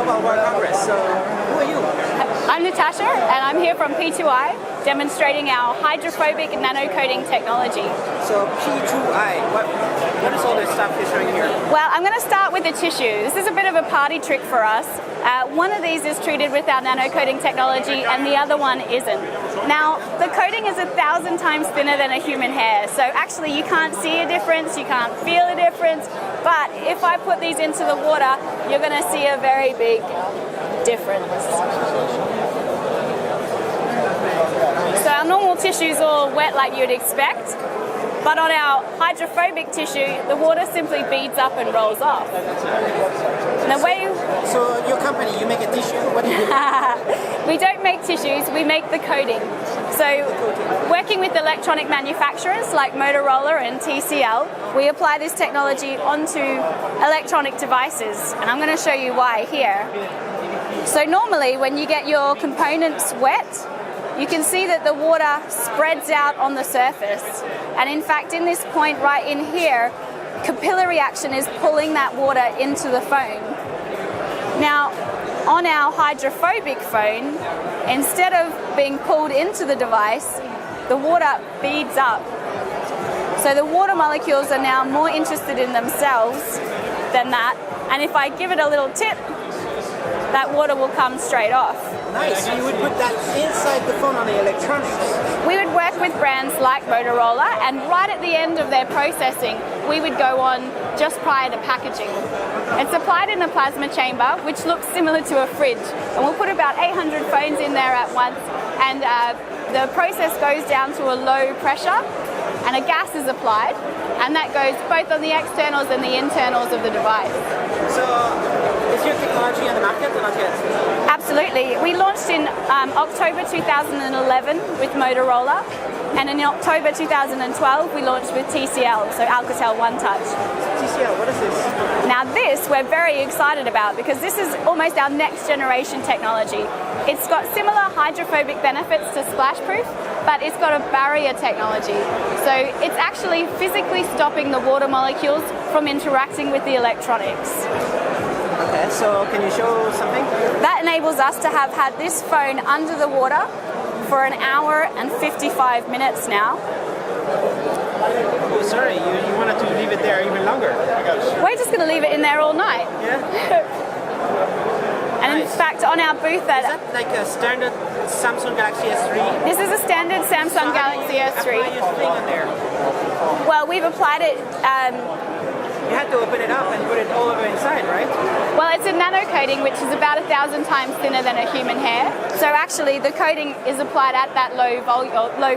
Mobile World Congress. So who are you? I'm Natasha, and I'm here from P2I, demonstrating our hydrophobic nano-coating technology. So P2I, what is all this stuff you're showing here? Well, I'm going to start with the tissue. This is a bit of a party trick for us. One of these is treated with our nano-coating technology, and the other one isn't. Now, the coating is 1,000 times thinner than a human hair, so actually you can't see a difference, you can't feel a difference, but if I put these into the water, you're going to see a very big difference. So our normal tissue is all wet like you'd expect, but on our hydrophobic tissue, the water simply beads up and rolls off. So your company, you make a tissue? What do you do? We don't make tissues, we make the coating. So working with electronic manufacturers like Motorola and TCL, we apply this technology onto electronic devices, and I'm going to show you why here. So normally when you get your components wet, you can see that the water spreads out on the surface. And in fact, in this point right in here, capillary action is pulling that water into the phone. Now, on our hydrophobic phone, instead of being pulled into the device, the water beads up. So the water molecules are now more interested in themselves than that. And if I give it a little tip, that water will come straight off. Nice. So you would put that inside the phone on the electronics? We would work with brands like Motorola, and right at the end of their processing, we would go on just prior to packaging. It's applied in a plasma chamber, which looks similar to a fridge. And we'll put about 800 phones in there at once, and the process goes down to a low pressure, and a gas is applied, and that goes both on the externals and the internals of the device. So, is your technology on the market or not yet? Absolutely. We launched in October 2011 with Motorola, and in October 2012 we launched with TCL, so Alcatel One Touch. TCL, what is this? Now this we're very excited about because this is almost our next generation technology. It's got similar hydrophobic benefits to splash-proof, but it's got a barrier technology. So it's actually physically stopping the water molecules from interacting with the electronics. Okay, so can you show something? That enables us to have had this phone under the water for 1 hour and 55 minutes now. Oh, sorry, you wanted to leave it there even longer. We're just going to leave it in there all night. Yeah? And nice. In fact, on our booth at... Is that like a standard Samsung Galaxy S3? This is a standard Samsung Galaxy S3. Apply your thing on there? Well, we've applied it... You had to open it up and put it all over inside, right? Well, it's a nano-coating, which is about 1,000 times thinner than a human hair. So actually, the coating is applied at that low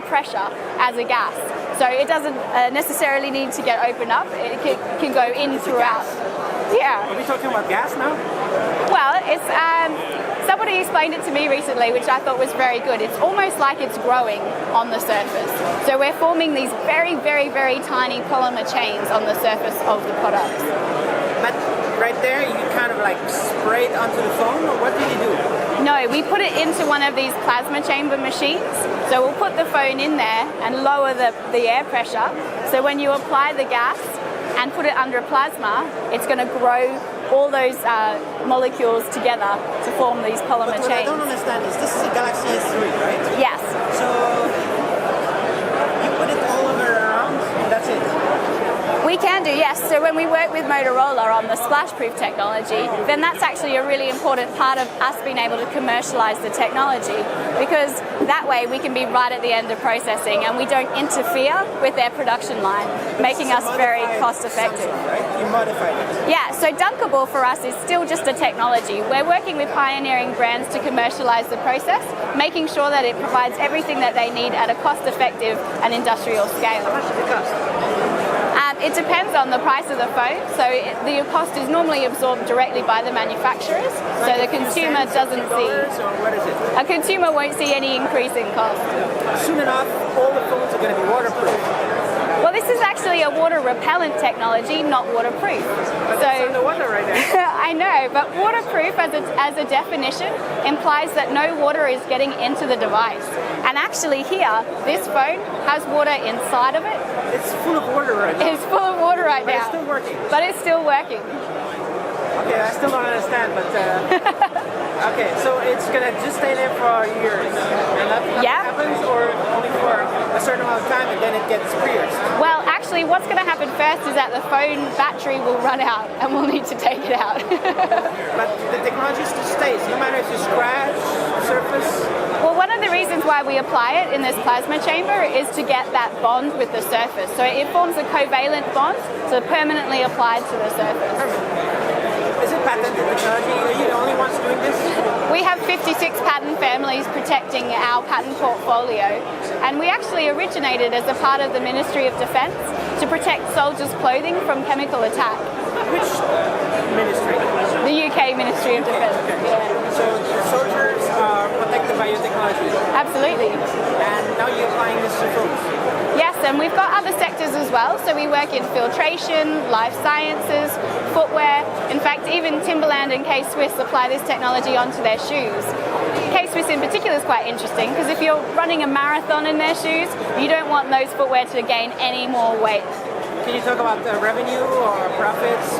pressure as a gas. So it doesn't necessarily need to get opened up. It can go in throughout. Yeah. Are we talking about gas now? Well, it's somebody explained it to me recently, which I thought was very good. It's almost like it's growing on the surface. So we're forming these very, very, very tiny polymer chains on the surface of the products. But right there, you kind of like spray it onto the phone, or what do you do? No, we put it into one of these plasma chamber machines. So we'll put the phone in there and lower the air pressure. So when you apply the gas and put it under a plasma, it's going to grow all those molecules together to form these polymer chains. What I don't understand is, this is a Galaxy S3, right? Yes. So you put it all over around, and that's it? We can do, yes. So when we work with Motorola on the splash-proof technology, then that's actually a really important part of us being able to commercialize the technology, because that way we can be right at the end of processing and we don't interfere with their production line, making us very cost-effective. Right? You modified it. Yeah, so Dunkable for us is still just a technology. We're working with pioneering brands to commercialize the process, making sure that it provides everything that they need at a cost-effective and industrial scale. How much does it cost? It depends on the price of the phone, so the cost is normally absorbed directly by the manufacturers, so the consumer doesn't see. Or what is it? A consumer won't see any increase in cost. Soon enough, all the phones are going to be waterproof. Well, this is actually a water repellent technology, not waterproof. But it's underwater right now. I know, but waterproof as a definition implies that no water is getting into the device. And actually here, this phone has water inside of it. It's full of water right now. It's full of water right now. But it's still working. But it's still working. Okay, I still don't understand, but okay, so it's gonna just stay there for years, and nothing happens, or only for a certain amount of time, and then it gets pierced. Well, actually, what's going to happen first is that the phone battery will run out, and we'll need to take it out. But the technology still stays, no matter if you scratch the surface. Well, one of the reasons why we apply it in this plasma chamber is to get that bond with the surface. So it forms a covalent bond, so permanently applied to the surface. Is it patented technology? Are you the only ones doing this? We have 56 patent families protecting our patent portfolio, and we actually originated as a part of the Ministry of Defence to protect soldiers' clothing from chemical attack. Which ministry? The UK Ministry of Defence. Okay. Yeah. So the soldiers are protected by your technology? Absolutely. And now you're applying this to phones? Yes, and we've got other sectors as well. So we work in filtration, life sciences, footwear. In fact, even Timberland and K-Swiss apply this technology onto their shoes. K-Swiss in particular is quite interesting because if you're running a marathon in their shoes, you don't want those footwear to gain any more weight. Can you talk about revenue or profits?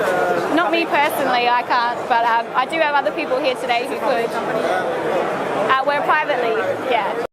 Not me personally, I can't, but I do have other people here today who could. We're privately, yeah.